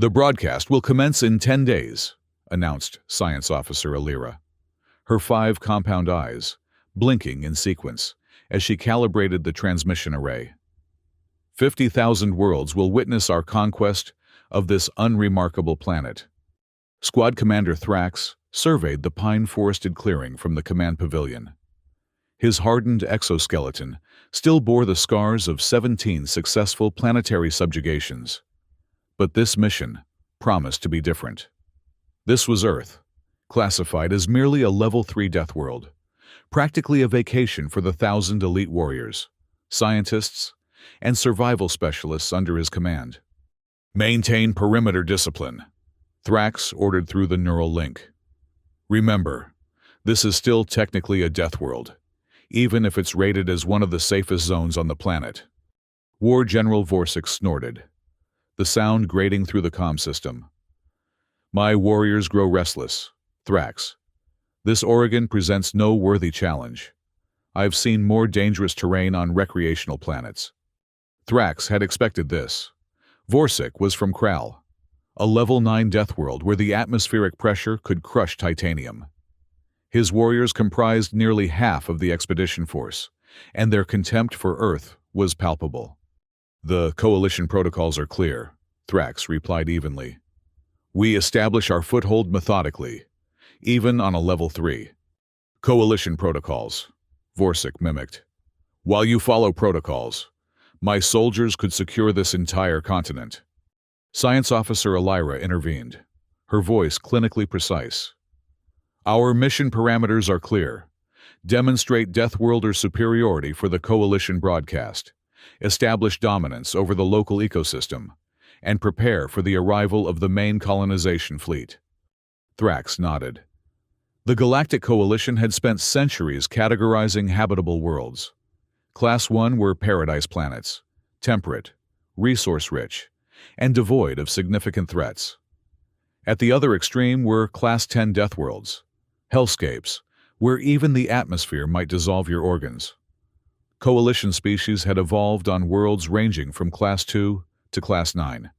The broadcast will commence in 10 days, announced Science Officer Alira, her 5 compound eyes blinking in sequence as she calibrated the transmission array. 50,000 worlds will witness our conquest of this unremarkable planet. Squad Commander Thrax surveyed the pine-forested clearing from the command pavilion. His hardened exoskeleton still bore the scars of 17 successful planetary subjugations. But this mission promised to be different. This was Earth, classified as merely a Level 3 death world, practically a vacation for the 1,000 elite warriors, scientists, and survival specialists under his command. Maintain perimeter discipline, Thrax ordered through the neural link. Remember, this is still technically a death world, even if it's rated as one of the safest zones on the planet. War General Vorsic snorted, the sound grating through the comm system. My warriors grow restless, Thrax. This Oregon presents no worthy challenge. I've seen more dangerous terrain on recreational planets. Thrax had expected this. Vorsic was from Kral, a Level 9 death world where the atmospheric pressure could crush titanium. His warriors comprised nearly half of the expedition force, and their contempt for Earth was palpable. The Coalition protocols are clear, Thrax replied evenly. We establish our foothold methodically, even on a Level 3. Coalition protocols, Vorsic mimicked. While you follow protocols, my soldiers could secure this entire continent. Science Officer Alira intervened, her voice clinically precise. Our mission parameters are clear. Demonstrate Deathworlder superiority for the Coalition broadcast, establish dominance over the local ecosystem, and prepare for the arrival of the main colonization fleet. Thrax nodded. The Galactic Coalition had spent centuries categorizing habitable worlds. Class 1 were paradise planets, temperate, resource-rich, and devoid of significant threats. At the other extreme were Class 10 death worlds, hellscapes, where even the atmosphere might dissolve your organs. Coalition species had evolved on worlds ranging from Class 2 to Class 9,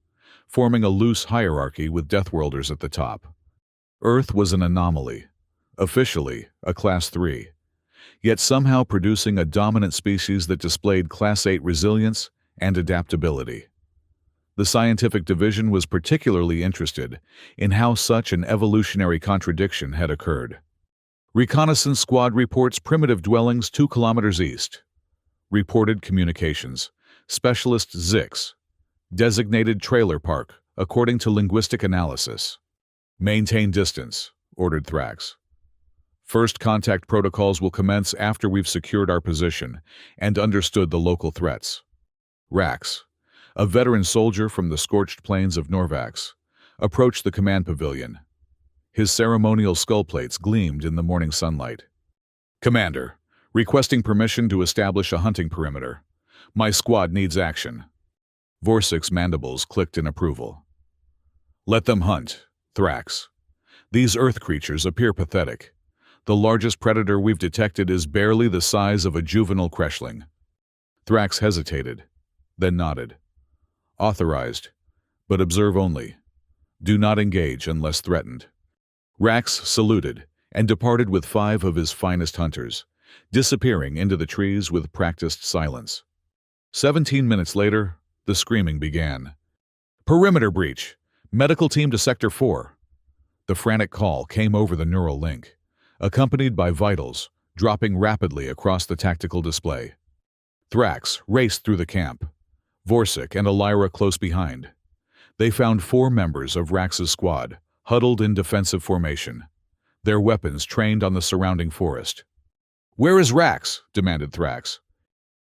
forming a loose hierarchy with Deathworlders at the top. Earth was an anomaly, officially a Class 3, yet somehow producing a dominant species that displayed Class 8 resilience and adaptability. The scientific division was particularly interested in how such an evolutionary contradiction had occurred. Reconnaissance Squad reports primitive dwellings 2 kilometers east. Reported communications. Specialist Zix. Designated trailer park, according to linguistic analysis. Maintain distance, ordered Thrax. First contact protocols will commence after we've secured our position and understood the local threats. Rax, a veteran soldier from the scorched plains of Norvax, approached the command pavilion. His ceremonial skull plates gleamed in the morning sunlight. Commander, requesting permission to establish a hunting perimeter. My squad needs action. Vorsic's mandibles clicked in approval. Let them hunt, Thrax. These Earth creatures appear pathetic. The largest predator we've detected is barely the size of a juvenile creshling. Thrax hesitated, then nodded. Authorized, but observe only. Do not engage unless threatened. Rax saluted and departed with 5 of his finest hunters, disappearing into the trees with practiced silence. 17 minutes later, the screaming began. Perimeter breach! Medical team to Sector 4. The frantic call came over the neural link, accompanied by vitals dropping rapidly across the tactical display. Thrax raced through the camp, Vorsic and Alira close behind. They found 4 members of Rax's squad, huddled in defensive formation, their weapons trained on the surrounding forest. Where is Rax? Demanded Thrax.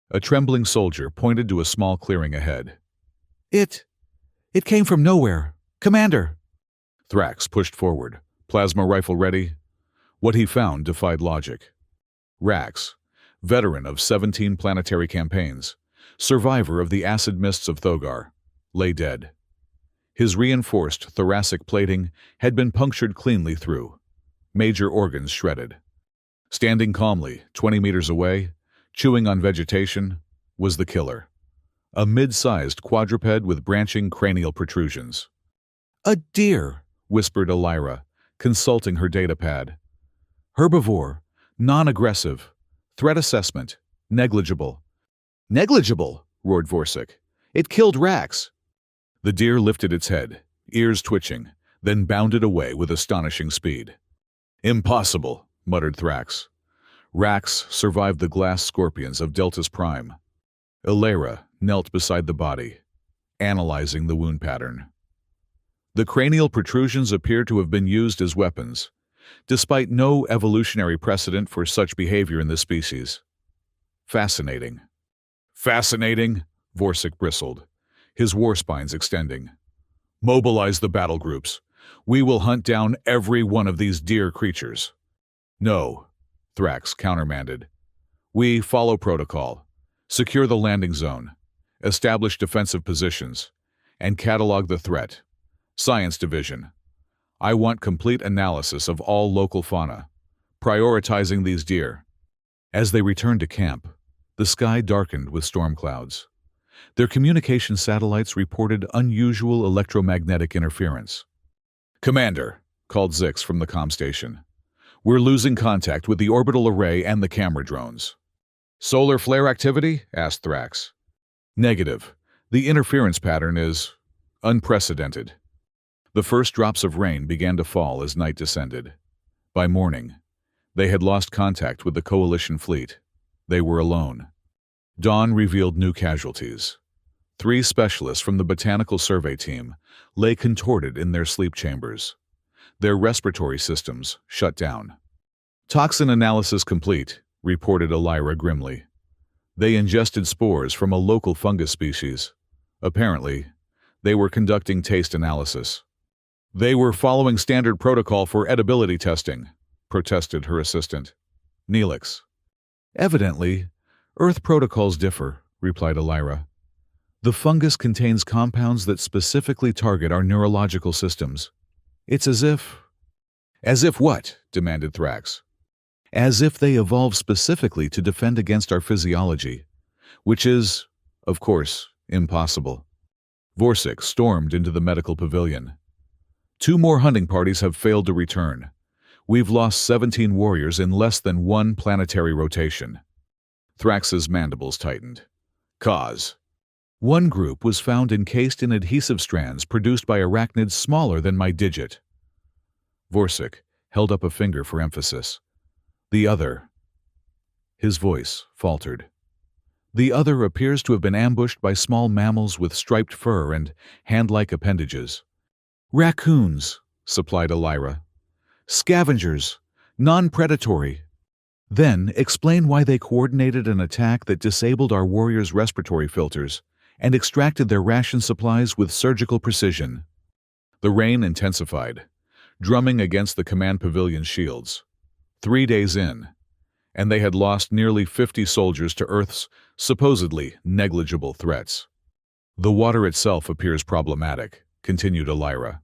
A trembling soldier pointed to a small clearing ahead. It came from nowhere. Commander! Thrax pushed forward, plasma rifle ready. What he found defied logic. Rax, veteran of 17 planetary campaigns, survivor of the acid mists of Thogar, lay dead. His reinforced thoracic plating had been punctured cleanly through, major organs shredded. Standing calmly 20 meters away, chewing on vegetation, was the killer, a mid-sized quadruped with branching cranial protrusions. A deer, whispered Elira, consulting her datapad. Herbivore, non-aggressive, threat assessment, negligible. Negligible, roared Vorsic. It killed Rax. The deer lifted its head, ears twitching, then bounded away with astonishing speed. Impossible, muttered Thrax. Rax survived the glass scorpions of Delta's Prime. Elira knelt beside the body, analyzing the wound pattern. The cranial protrusions appear to have been used as weapons, despite no evolutionary precedent for such behavior in this species. Fascinating. Fascinating, Vorsic bristled, his war spines extending. Mobilize the battle groups. We will hunt down every one of these deer creatures. No, Thrax countermanded. We follow protocol. Secure the landing zone. Establish defensive positions. And catalog the threat. Science Division. I want complete analysis of all local fauna, prioritizing these deer. As they returned to camp, the sky darkened with storm clouds. Their communication satellites reported unusual electromagnetic interference. Commander, called Zix from the comm station. We're losing contact with the orbital array and the camera drones. Solar flare activity? Asked Thrax. Negative. The interference pattern is unprecedented. The first drops of rain began to fall as night descended. By morning, they had lost contact with the Coalition fleet. They were alone. Dawn revealed new casualties. 3 specialists from the Botanical Survey team lay contorted in their sleep chambers. Their respiratory systems shut down. Toxin analysis complete, reported Elira grimly. They ingested spores from a local fungus species. Apparently, they were conducting taste analysis. They were following standard protocol for edibility testing, protested her assistant, Neelix. Evidently, Earth protocols differ, replied Elira. The fungus contains compounds that specifically target our neurological systems. It's as if... As if what? Demanded Thrax. As if they evolved specifically to defend against our physiology, which is, of course, impossible. Vorsic stormed into the medical pavilion. 2 more hunting parties have failed to return. We've lost 17 warriors in less than 1 planetary rotation. Thrax's mandibles tightened. Cause. 1 group was found encased in adhesive strands produced by arachnids smaller than my digit. Vorsic held up a finger for emphasis. The other. His voice faltered. The other appears to have been ambushed by small mammals with striped fur and hand-like appendages. Raccoons, supplied Elira. Scavengers, non-predatory. Then explain why they coordinated an attack that disabled our warriors' respiratory filters and extracted their ration supplies with surgical precision. The rain intensified, drumming against the command pavilion's shields. 3 days in, and they had lost nearly 50 soldiers to Earth's supposedly negligible threats. The water itself appears problematic, continued Elira.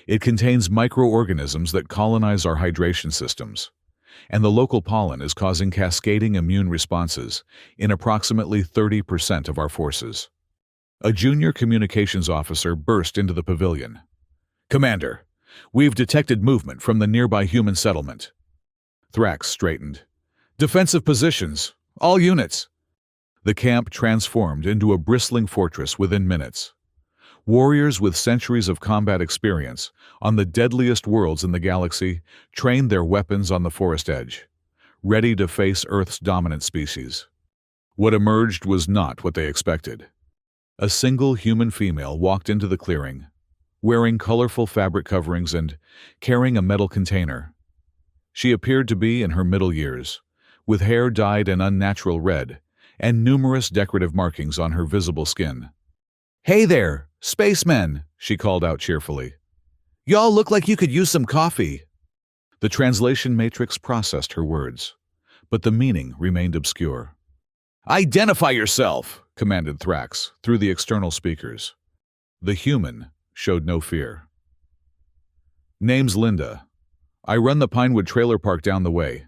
It contains microorganisms that colonize our hydration systems, and the local pollen is causing cascading immune responses in approximately 30% of our forces. A junior communications officer burst into the pavilion. Commander, we've detected movement from the nearby human settlement. Thrax straightened. Defensive positions, all units. The camp transformed into a bristling fortress within minutes. Warriors with centuries of combat experience on the deadliest worlds in the galaxy trained their weapons on the forest edge, ready to face Earth's dominant species. What emerged was not what they expected. A single human female walked into the clearing, wearing colorful fabric coverings and carrying a metal container. She appeared to be in her middle years, with hair dyed an unnatural red and numerous decorative markings on her visible skin. Hey there, spacemen, she called out cheerfully. Y'all look like you could use some coffee. The translation matrix processed her words, but the meaning remained obscure. Identify yourself, commanded Thrax through the external speakers. The human showed no fear. Name's Linda. I run the Pinewood trailer park down the way.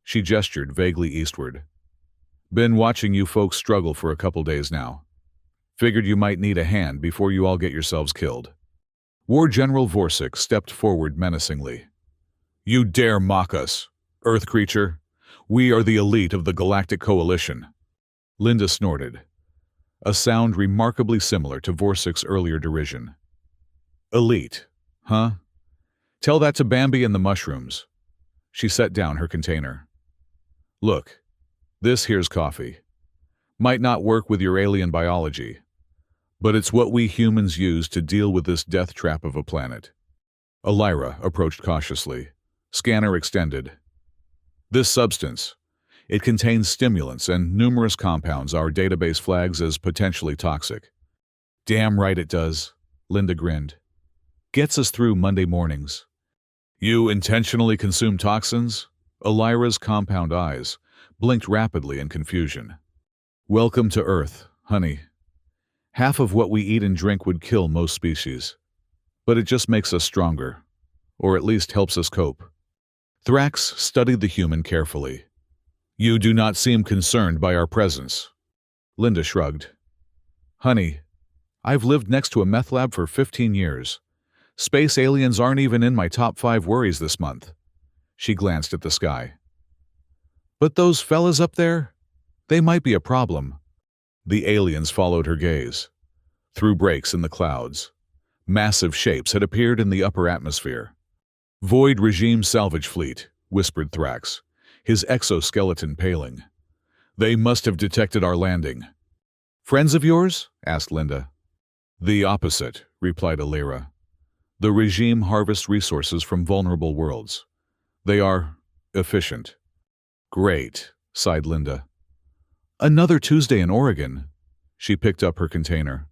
She gestured vaguely eastward. Been watching you folks struggle for a couple days now. Figured you might need a hand before you all get yourselves killed. War General Vorsic stepped forward menacingly. You dare mock us, Earth creature? We are the elite of the Galactic Coalition. Linda snorted, a sound remarkably similar to Vorsic's earlier derision. Elite, huh? Tell that to Bambi and the mushrooms. She set down her container. Look, this here's coffee. Might not work with your alien biology, but it's what we humans use to deal with this death trap of a planet. Elira approached cautiously, scanner extended. This substance, it contains stimulants and numerous compounds our database flags as potentially toxic. Damn right it does, Linda grinned. Gets us through Monday mornings. You intentionally consume toxins? Elira's compound eyes blinked rapidly in confusion. Welcome to Earth, honey. Half of what we eat and drink would kill most species. But it just makes us stronger, or at least helps us cope. Thrax studied the human carefully. You do not seem concerned by our presence. Linda shrugged. Honey, I've lived next to a meth lab for 15 years. Space aliens aren't even in my top 5 worries this month. She glanced at the sky. But those fellas up there? They might be a problem. The aliens followed her gaze. Through breaks in the clouds, massive shapes had appeared in the upper atmosphere. Void Regime Salvage Fleet, whispered Thrax, his exoskeleton paling. They must have detected our landing. Friends of yours? Asked Linda. The opposite, replied Elira. The regime harvests resources from vulnerable worlds. They are efficient. Great, sighed Linda. Another Tuesday in Oregon. She picked up her container.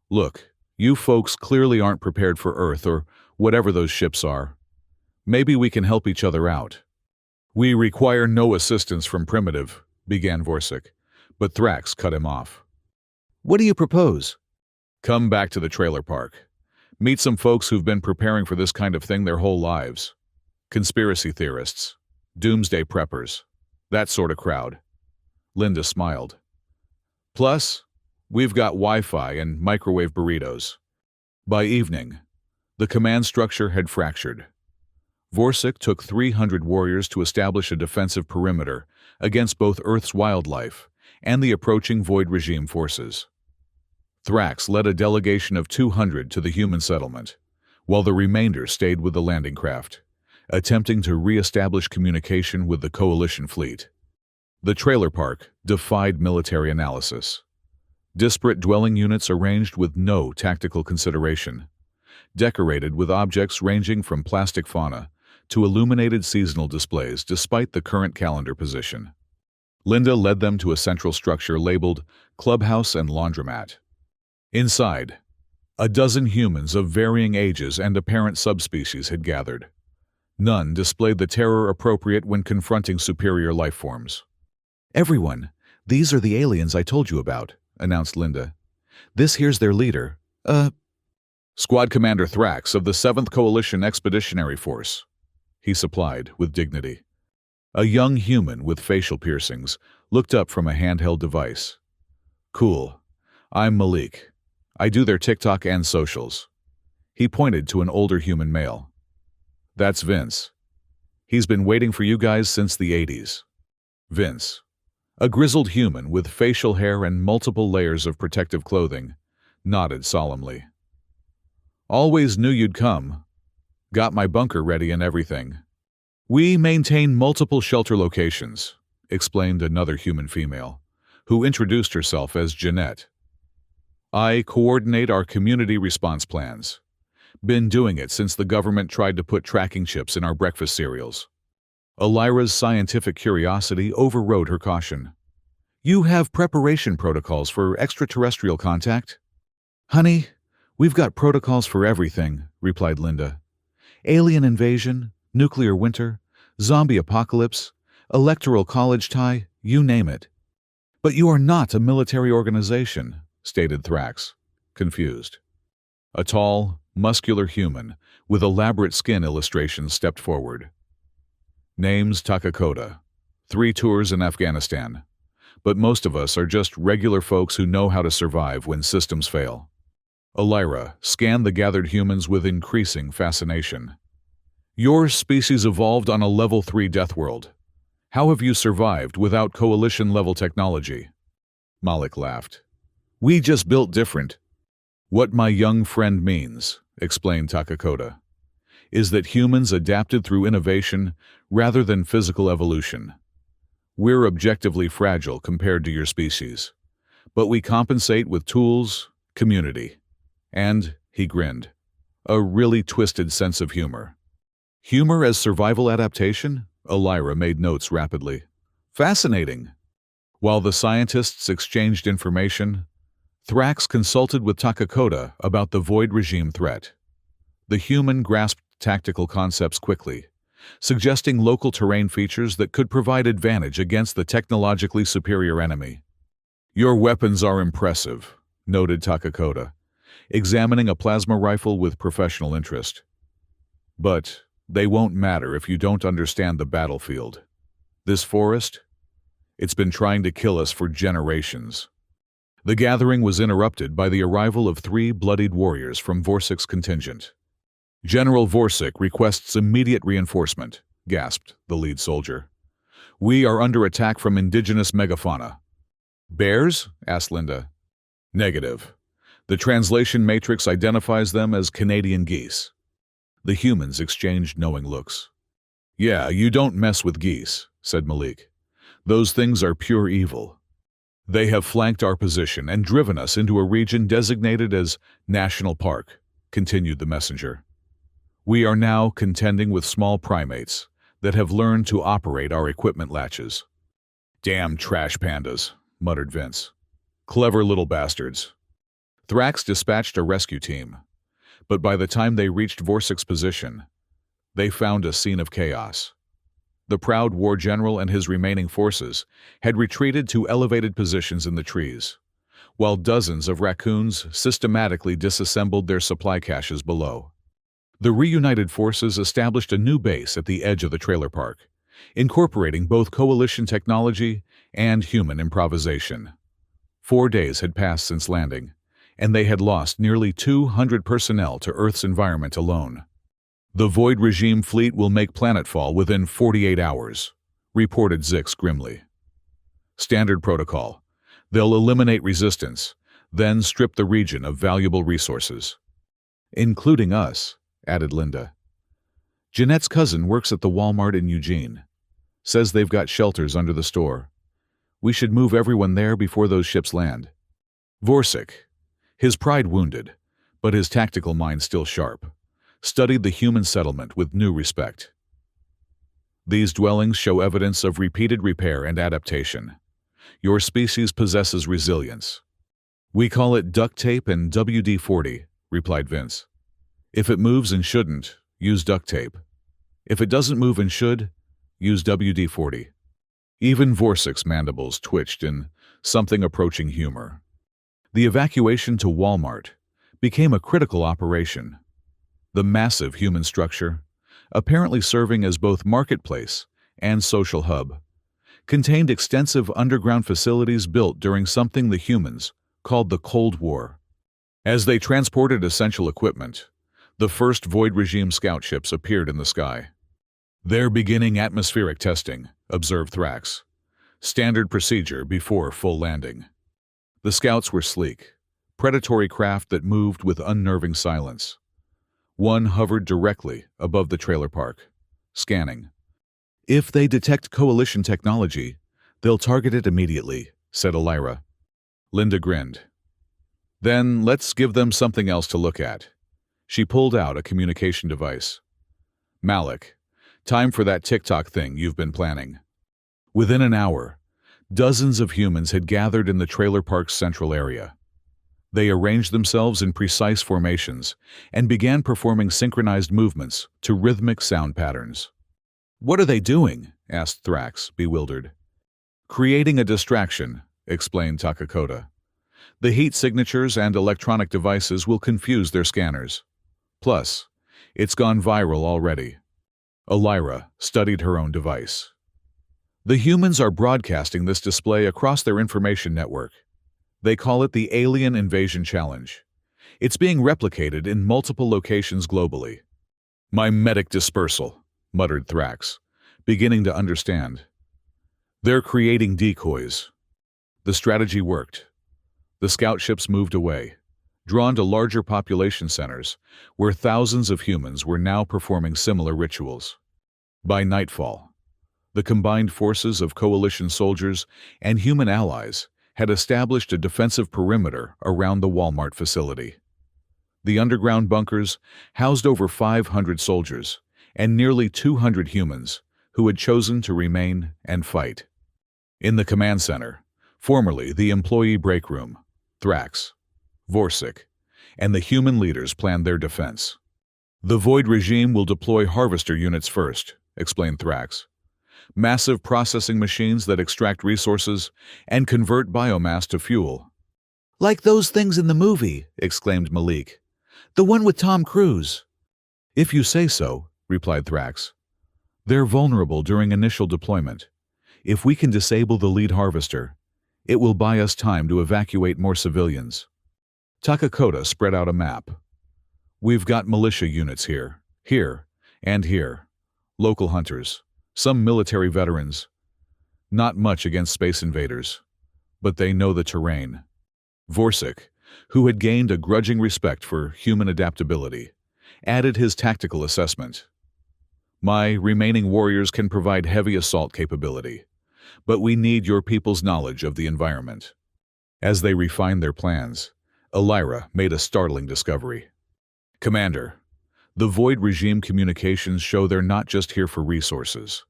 Look, you folks clearly aren't prepared for Earth or whatever those ships are. Maybe we can help each other out. We require no assistance from Primitive, began Vorsic, but Thrax cut him off. What do you propose? Come back to the trailer park. Meet some folks who've been preparing for this kind of thing their whole lives. Conspiracy theorists, doomsday preppers, that sort of crowd. Linda smiled. Plus, we've got Wi-Fi and microwave burritos. By evening, the command structure had fractured. Vorsic took 300 warriors to establish a defensive perimeter against both Earth's wildlife and the approaching Void Regime forces. Thrax led a delegation of 200 to the human settlement, while the remainder stayed with the landing craft, attempting to re-establish communication with the Coalition fleet. The trailer park defied military analysis. Disparate dwelling units arranged with no tactical consideration, decorated with objects ranging from plastic fauna to illuminated seasonal displays despite the current calendar position. Linda led them to a central structure labeled Clubhouse and Laundromat. Inside, a dozen humans of varying ages and apparent subspecies had gathered. None displayed the terror appropriate when confronting superior life forms. Everyone, these are the aliens I told you about, announced Linda. This here's their leader, Squad Commander Thrax of the 7th Coalition Expeditionary Force, he supplied with dignity. A young human with facial piercings looked up from a handheld device. Cool. I'm Malik. I do their TikTok and socials. He pointed to an older human male. That's Vince. He's been waiting for you guys since the 80s. Vince, a grizzled human with facial hair and multiple layers of protective clothing, nodded solemnly. Always knew you'd come. Got my bunker ready and everything. We maintain multiple shelter locations, explained another human female, who introduced herself as Jeanette. I coordinate our community response plans. Been doing it since the government tried to put tracking chips in our breakfast cereals. Elira's scientific curiosity overrode her caution. You have preparation protocols for extraterrestrial contact? Honey, we've got protocols for everything, replied Linda. Alien invasion, nuclear winter, zombie apocalypse, electoral college tie, you name it. But you are not a military organization, stated Thrax, confused. A tall, muscular human with elaborate skin illustrations stepped forward. Name's Takakota. 3 tours in Afghanistan. But most of us are just regular folks who know how to survive when systems fail. Elira scanned the gathered humans with increasing fascination. Your species evolved on a Level 3 death world. How have you survived without Coalition-level technology? Malik laughed. We just built different. What my young friend means, explained Takakota, is that humans adapted through innovation rather than physical evolution. We're objectively fragile compared to your species, but we compensate with tools, community, and, he grinned, a really twisted sense of humor. Humor as survival adaptation? Elira made notes rapidly. Fascinating. While the scientists exchanged information, Thrax consulted with Takakota about the Void regime threat. The human grasped tactical concepts quickly, suggesting local terrain features that could provide advantage against the technologically superior enemy. Your weapons are impressive, noted Takakota, examining a plasma rifle with professional interest. But they won't matter if you don't understand the battlefield. This forest? It's been trying to kill us for generations. The gathering was interrupted by the arrival of 3 bloodied warriors from Vorsik's contingent. General Vorsik requests immediate reinforcement, gasped the lead soldier. We are under attack from indigenous megafauna. Bears? Asked Linda. Negative. The translation matrix identifies them as Canadian geese. The humans exchanged knowing looks. Yeah, you don't mess with geese, said Malik. Those things are pure evil. They have flanked our position and driven us into a region designated as National Park, continued the messenger. We are now contending with small primates that have learned to operate our equipment latches. Damn trash pandas, muttered Vince. Clever little bastards. Thrax dispatched a rescue team, but by the time they reached Vorsik's position, they found a scene of chaos. The proud war general and his remaining forces had retreated to elevated positions in the trees, while dozens of raccoons systematically disassembled their supply caches below. The reunited forces established a new base at the edge of the trailer park, incorporating both coalition technology and human improvisation. 4 days had passed since landing, and they had lost nearly 200 personnel to Earth's environment alone. The Void regime fleet will make planetfall within 48 hours, reported Zix grimly. Standard protocol. They'll eliminate resistance, then strip the region of valuable resources. Including us, added Linda. Jeanette's cousin works at the Walmart in Eugene. Says they've got shelters under the store. We should move everyone there before those ships land. Vorsik, his pride wounded, but his tactical mind still sharp, studied the human settlement with new respect. These dwellings show evidence of repeated repair and adaptation. Your species possesses resilience. We call it duct tape and WD-40, replied Vince. If it moves and shouldn't, use duct tape. If it doesn't move and should, use WD-40. Even Vorsik's mandibles twitched in something approaching humor. The evacuation to Walmart became a critical operation. The massive human structure, apparently serving as both marketplace and social hub, contained extensive underground facilities built during something the humans called the Cold War. As they transported essential equipment, the first Void regime scout ships appeared in the sky. They're beginning atmospheric testing, observed Thrax. Standard procedure before full landing. The scouts were sleek, predatory craft that moved with unnerving silence. One hovered directly above the trailer park, scanning. If they detect coalition technology, they'll target it immediately, said Elira. Linda grinned. Then let's give them something else to look at. She pulled out a communication device. Malik, time for that TikTok thing you've been planning. Within an hour, dozens of humans had gathered in the trailer park's central area. They arranged themselves in precise formations and began performing synchronized movements to rhythmic sound patterns. What are they doing? Asked Thrax, bewildered. Creating a distraction, explained Takakota. The heat signatures and electronic devices will confuse their scanners. Plus, it's gone viral already. Elira studied her own device. The humans are broadcasting this display across their information network. They call it the Alien Invasion Challenge. It's being replicated in multiple locations globally. Mimetic dispersal, muttered Thrax, beginning to understand. They're creating decoys. The strategy worked. The scout ships moved away, drawn to larger population centers, where thousands of humans were now performing similar rituals. By nightfall, the combined forces of coalition soldiers and human allies had established a defensive perimeter around the Walmart facility. The underground bunkers housed over 500 soldiers and nearly 200 humans who had chosen to remain and fight. In the command center, formerly the employee break room, Thrax, Vorsic, and the human leaders planned their defense. The Void regime will deploy harvester units first, explained Thrax. Massive processing machines that extract resources and convert biomass to fuel. Like those things in the movie, exclaimed Malik. The one with Tom Cruise. If you say so, replied Thrax. They're vulnerable during initial deployment. If we can disable the lead harvester, it will buy us time to evacuate more civilians. Takakota spread out a map. We've got militia units here, and here. Local hunters, some military veterans. Not much against space invaders, but they know the terrain. Vorsic, who had gained a grudging respect for human adaptability, added his tactical assessment. My remaining warriors can provide heavy assault capability, but we need your people's knowledge of the environment. As they refined their plans, Elira made a startling discovery. Commander, the Void regime communications show they're not just here for resources.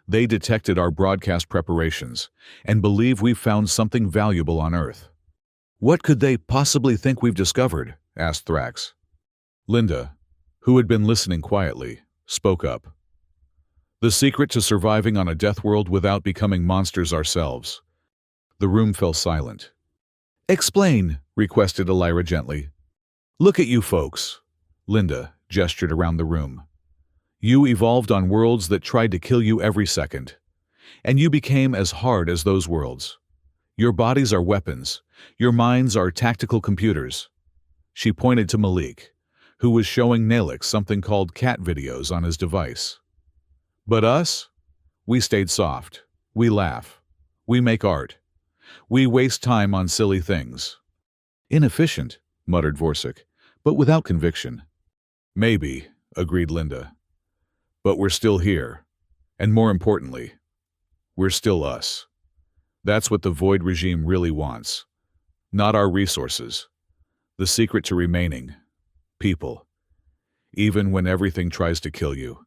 They detected our broadcast preparations and believe we've found something valuable on Earth. What could they possibly think we've discovered? Asked Thrax. Linda, who had been listening quietly, spoke up. The secret to surviving on a death world without becoming monsters ourselves. The room fell silent. Explain, requested Elira gently. Look at you folks. Linda gestured around the room. You evolved on worlds that tried to kill you every second, and you became as hard as those worlds. Your bodies are weapons. Your minds are tactical computers. She pointed to Malik, who was showing Nalix something called cat videos on his device. But us? We stayed soft. We laugh. We make art. We waste time on silly things. Inefficient, muttered Vorsic, but without conviction. Maybe, agreed Linda. But we're still here. And more importantly, we're still us. That's what the Void regime really wants. Not our resources. The secret to remaining. People. Even when everything tries to kill you.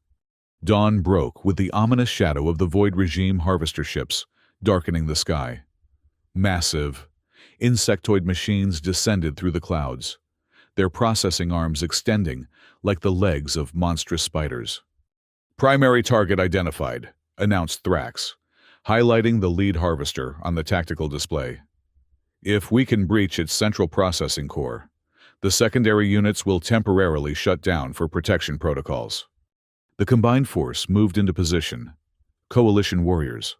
Dawn broke with the ominous shadow of the Void regime harvester ships darkening the sky. Massive, insectoid machines descended through the clouds, their processing arms extending like the legs of monstrous spiders. Primary target identified, announced Thrax, highlighting the lead harvester on the tactical display. If we can breach its central processing core, the secondary units will temporarily shut down for protection protocols. The combined force moved into position. Coalition warriors,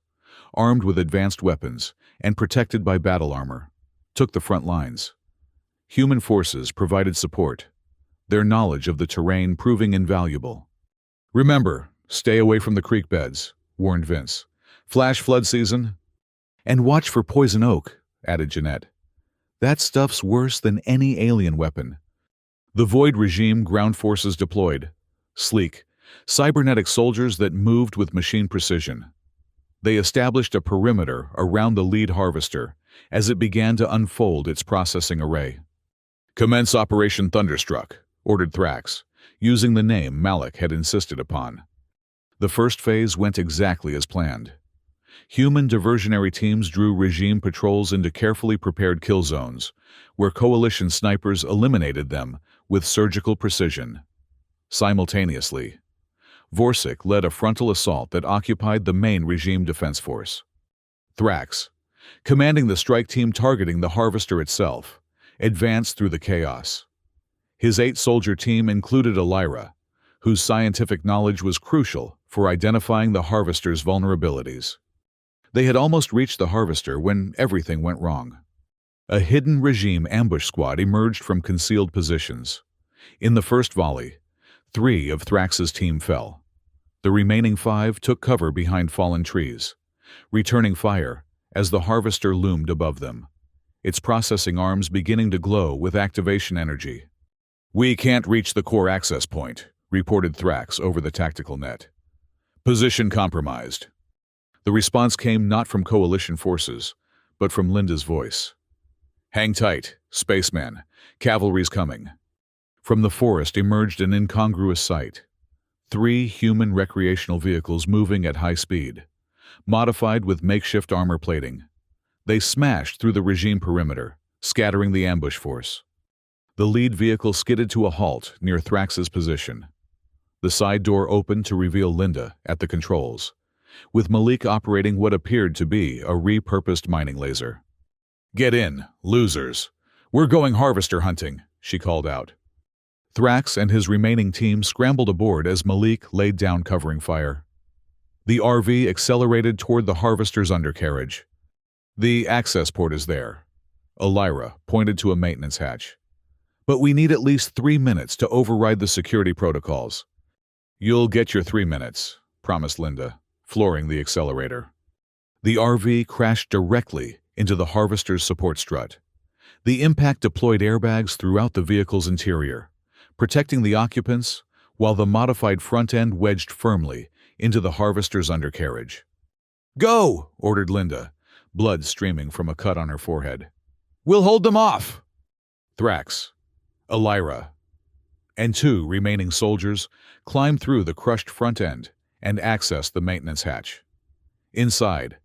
armed with advanced weapons and protected by battle armor, took the front lines. Human forces provided support, their knowledge of the terrain proving invaluable. Remember, stay away from the creek beds, warned Vince. Flash flood season? And watch for poison oak, added Jeanette. That stuff's worse than any alien weapon. The Void regime ground forces deployed, sleek, cybernetic soldiers that moved with machine precision. They established a perimeter around the lead harvester as it began to unfold its processing array. Commence Operation Thunderstruck, ordered Thrax, using the name Malik had insisted upon. The first phase went exactly as planned. Human diversionary teams drew regime patrols into carefully prepared kill zones, where coalition snipers eliminated them with surgical precision. Simultaneously, Vorsic led a frontal assault that occupied the main regime defense force. Thrax, commanding the strike team targeting the harvester itself, advanced through the chaos. His 8-soldier team included Elira, whose scientific knowledge was crucial for identifying the harvester's vulnerabilities. They had almost reached the harvester when everything went wrong. A hidden regime ambush squad emerged from concealed positions. In the first volley, 3 of Thrax's team fell. The remaining 5 took cover behind fallen trees, returning fire as the harvester loomed above them, its processing arms beginning to glow with activation energy. "We can't reach the core access point," reported Thrax over the tactical net. "Position compromised." The response came not from coalition forces, but from Linda's voice. "Hang tight, spaceman. Cavalry's coming." From the forest emerged an incongruous sight. 3 human recreational vehicles moving at high speed, modified with makeshift armor plating. They smashed through the regime perimeter, scattering the ambush force. The lead vehicle skidded to a halt near Thrax's position. The side door opened to reveal Linda at the controls, with Malik operating what appeared to be a repurposed mining laser. "Get in, losers. We're going harvester hunting," she called out. Thrax and his remaining team scrambled aboard as Malik laid down covering fire. The RV accelerated toward the harvester's undercarriage. "The access port is there." Elira pointed to a maintenance hatch. "But we need at least 3 minutes to override the security protocols." "You'll get your 3 minutes," promised Linda, flooring the accelerator. The RV crashed directly into the harvester's support strut. The impact deployed airbags throughout the vehicle's interior, protecting the occupants, while the modified front end wedged firmly into the harvester's undercarriage. "Go!" ordered Linda, blood streaming from a cut on her forehead. "We'll hold them off!" Thrax, Elira, and 2 remaining soldiers climbed through the crushed front end and accessed the maintenance hatch. Inside,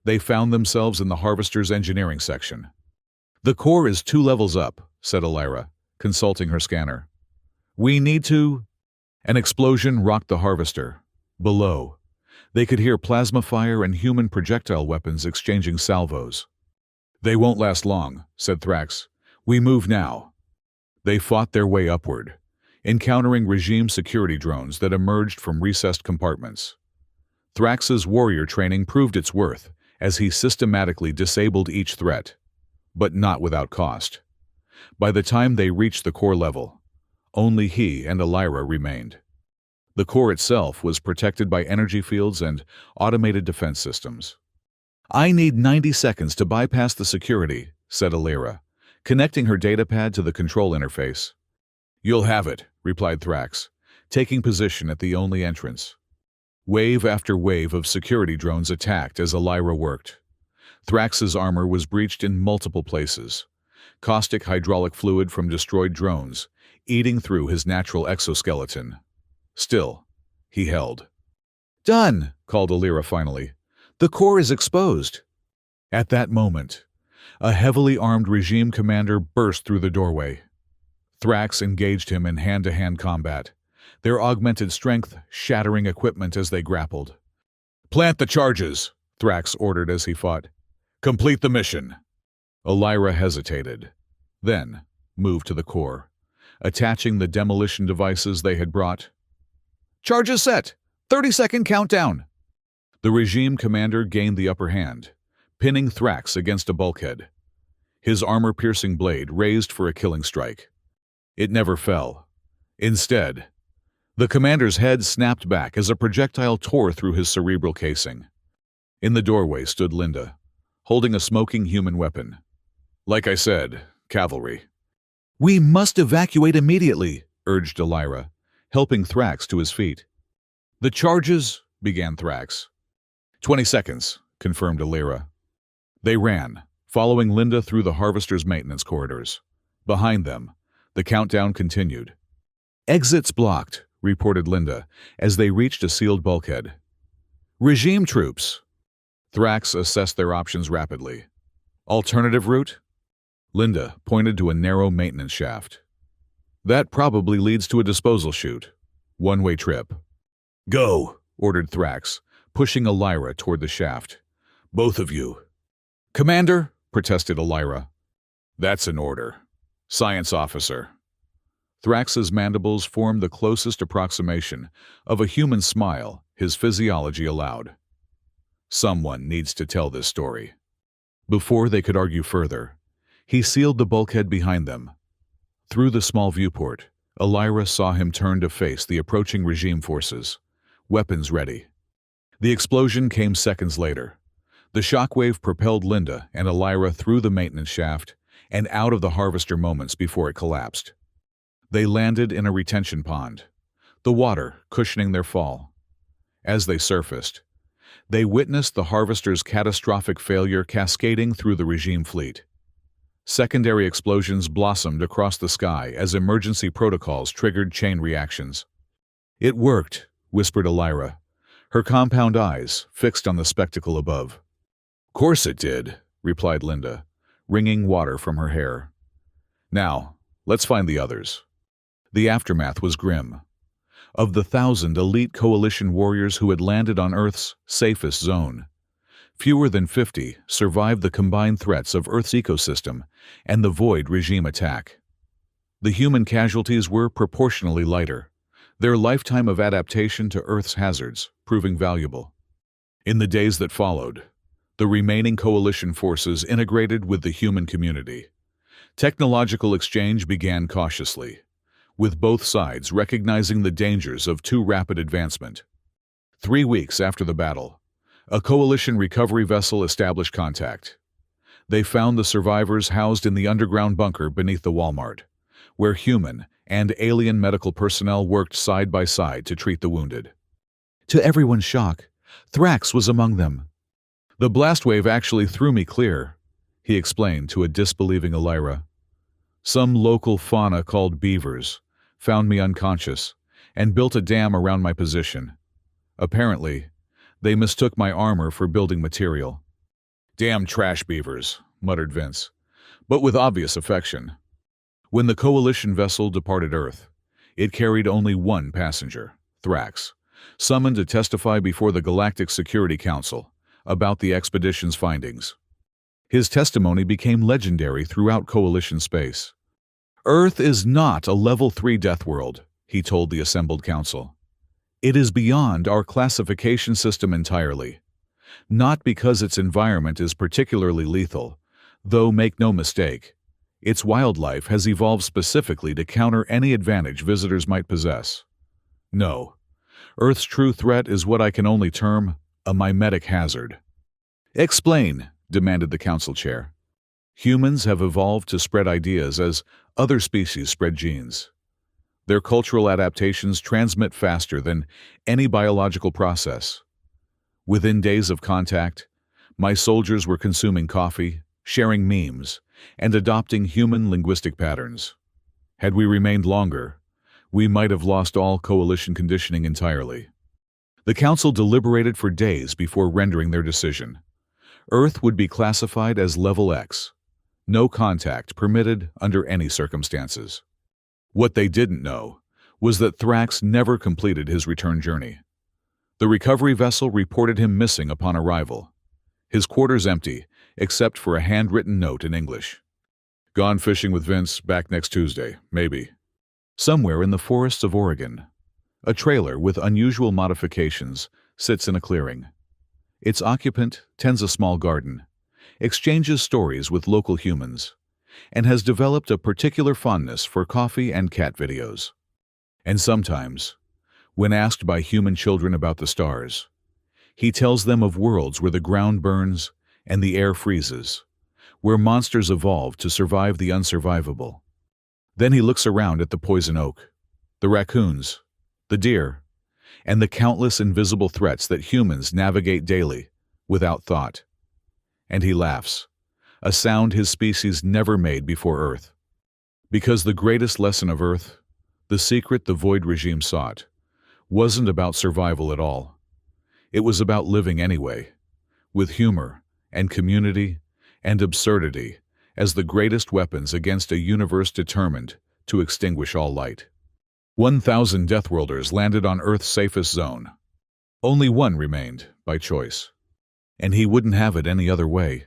they found themselves in the harvester's engineering section. "The core is 2 levels up," said Elira, consulting her scanner. "We need to—" An explosion rocked the harvester. Below, they could hear plasma fire and human projectile weapons exchanging salvos. "They won't last long," said Thrax. "We move now." They fought their way upward, encountering regime security drones that emerged from recessed compartments. Thrax's warrior training proved its worth as he systematically disabled each threat, but not without cost. By the time they reached the core level, only he and Elira remained. The core itself was protected by energy fields and automated defense systems. "I need 90 seconds to bypass the security," said Elira, connecting her datapad to the control interface. "You'll have it," replied Thrax, taking position at the only entrance. Wave after wave of security drones attacked as Elira worked. Thrax's armor was breached in multiple places, caustic hydraulic fluid from destroyed drones eating through his natural exoskeleton. Still, he held. "Done!" called Elira finally. "The core is exposed." At that moment, a heavily armed regime commander burst through the doorway. Thrax engaged him in hand-to-hand combat, their augmented strength shattering equipment as they grappled. "Plant the charges," Thrax ordered as he fought. "Complete the mission." Elira hesitated, then moved to the core, attaching the demolition devices they had brought. "Charges set! 30-second countdown!" The regime commander gained the upper hand, pinning Thrax against a bulkhead. His armor-piercing blade raised for a killing strike. It never fell. Instead, the commander's head snapped back as a projectile tore through his cerebral casing. In the doorway stood Linda, holding a smoking human weapon. "Like I said, cavalry." "We must evacuate immediately," urged Elira, helping Thrax to his feet. "The charges—" began Thrax. 20 seconds, confirmed Elira. They ran, following Linda through the harvester's maintenance corridors. Behind them, the countdown continued. "Exits blocked," reported Linda as they reached a sealed bulkhead. "Regime troops." Thrax assessed their options rapidly. "Alternative route?" Linda pointed to a narrow maintenance shaft. "That probably leads to a disposal chute. One-way trip." "Go," ordered Thrax, pushing Elira toward the shaft. "Both of you." "Commander," protested Elira. "That's an order. Science officer." Thrax's mandibles formed the closest approximation of a human smile his physiology allowed. Someone needs to tell this story. Before they could argue further, He sealed the bulkhead behind them. Through the small viewport, Elira saw him turn to face the approaching regime forces, weapons ready. The explosion came seconds later. The shockwave propelled Linda and Elira through the maintenance shaft and out of the harvester moments before it collapsed. They landed in a retention pond, the water cushioning their fall. As they surfaced, they witnessed the harvester's catastrophic failure cascading through the regime fleet. Secondary explosions blossomed across the sky as emergency protocols triggered chain reactions. "It worked," whispered Elira, her compound eyes fixed on the spectacle above. "Course it did," replied Linda, wringing water from her hair. "Now, let's find the others." The aftermath was grim. Of the 1,000 elite coalition warriors who had landed on Earth's safest zone, fewer than 50 survived the combined threats of Earth's ecosystem and the Void regime attack. The human casualties were proportionally lighter, their lifetime of adaptation to Earth's hazards proving valuable. In the days that followed, the remaining coalition forces integrated with the human community. Technological exchange began cautiously, with both sides recognizing the dangers of too rapid advancement. 3 weeks after the battle, a coalition recovery vessel established contact. They found the survivors housed in the underground bunker beneath the Walmart, where human and alien medical personnel worked side by side to treat the wounded. To everyone's shock, Thrax was among them. "The blast wave actually threw me clear," he explained to a disbelieving Elira. "Some local fauna called beavers found me unconscious and built a dam around my position. Apparently, they mistook my armor for building material." "Damn trash beavers," muttered Vince, but with obvious affection. When the coalition vessel departed Earth, it carried only one passenger, Thrax, summoned to testify before the Galactic Security Council about the expedition's findings. His testimony became legendary throughout coalition space. "Earth is not a Level 3 death world," he told the assembled council. "It is beyond our classification system entirely. Not because its environment is particularly lethal, though make no mistake, its wildlife has evolved specifically to counter any advantage visitors might possess. No, Earth's true threat is what I can only term a mimetic hazard." "Explain," demanded the council chair. "Humans have evolved to spread ideas as other species spread genes. Their cultural adaptations transmit faster than any biological process. Within days of contact, my soldiers were consuming coffee, sharing memes, and adopting human linguistic patterns. Had we remained longer, we might have lost all coalition conditioning entirely." The council deliberated for days before rendering their decision. Earth would be classified as Level X. No contact permitted under any circumstances. What they didn't know was that Thrax never completed his return journey. The recovery vessel reported him missing upon arrival, his quarters empty except for a handwritten note in English. "Gone fishing with Vince, back next Tuesday, maybe." Somewhere in the forests of Oregon, a trailer with unusual modifications sits in a clearing. Its occupant tends a small garden, exchanges stories with local humans, and has developed a particular fondness for coffee and cat videos. And sometimes, when asked by human children about the stars, he tells them of worlds where the ground burns and the air freezes, where monsters evolve to survive the unsurvivable. Then he looks around at the poison oak, the raccoons, the deer, and the countless invisible threats that humans navigate daily without thought. And he laughs, a sound his species never made before Earth. Because the greatest lesson of Earth, the secret the Void regime sought, wasn't about survival at all. It was about living anyway, with humor and community and absurdity as the greatest weapons against a universe determined to extinguish all light. 1,000 Deathworlders landed on Earth's safest zone. Only one remained, by choice. And he wouldn't have it any other way.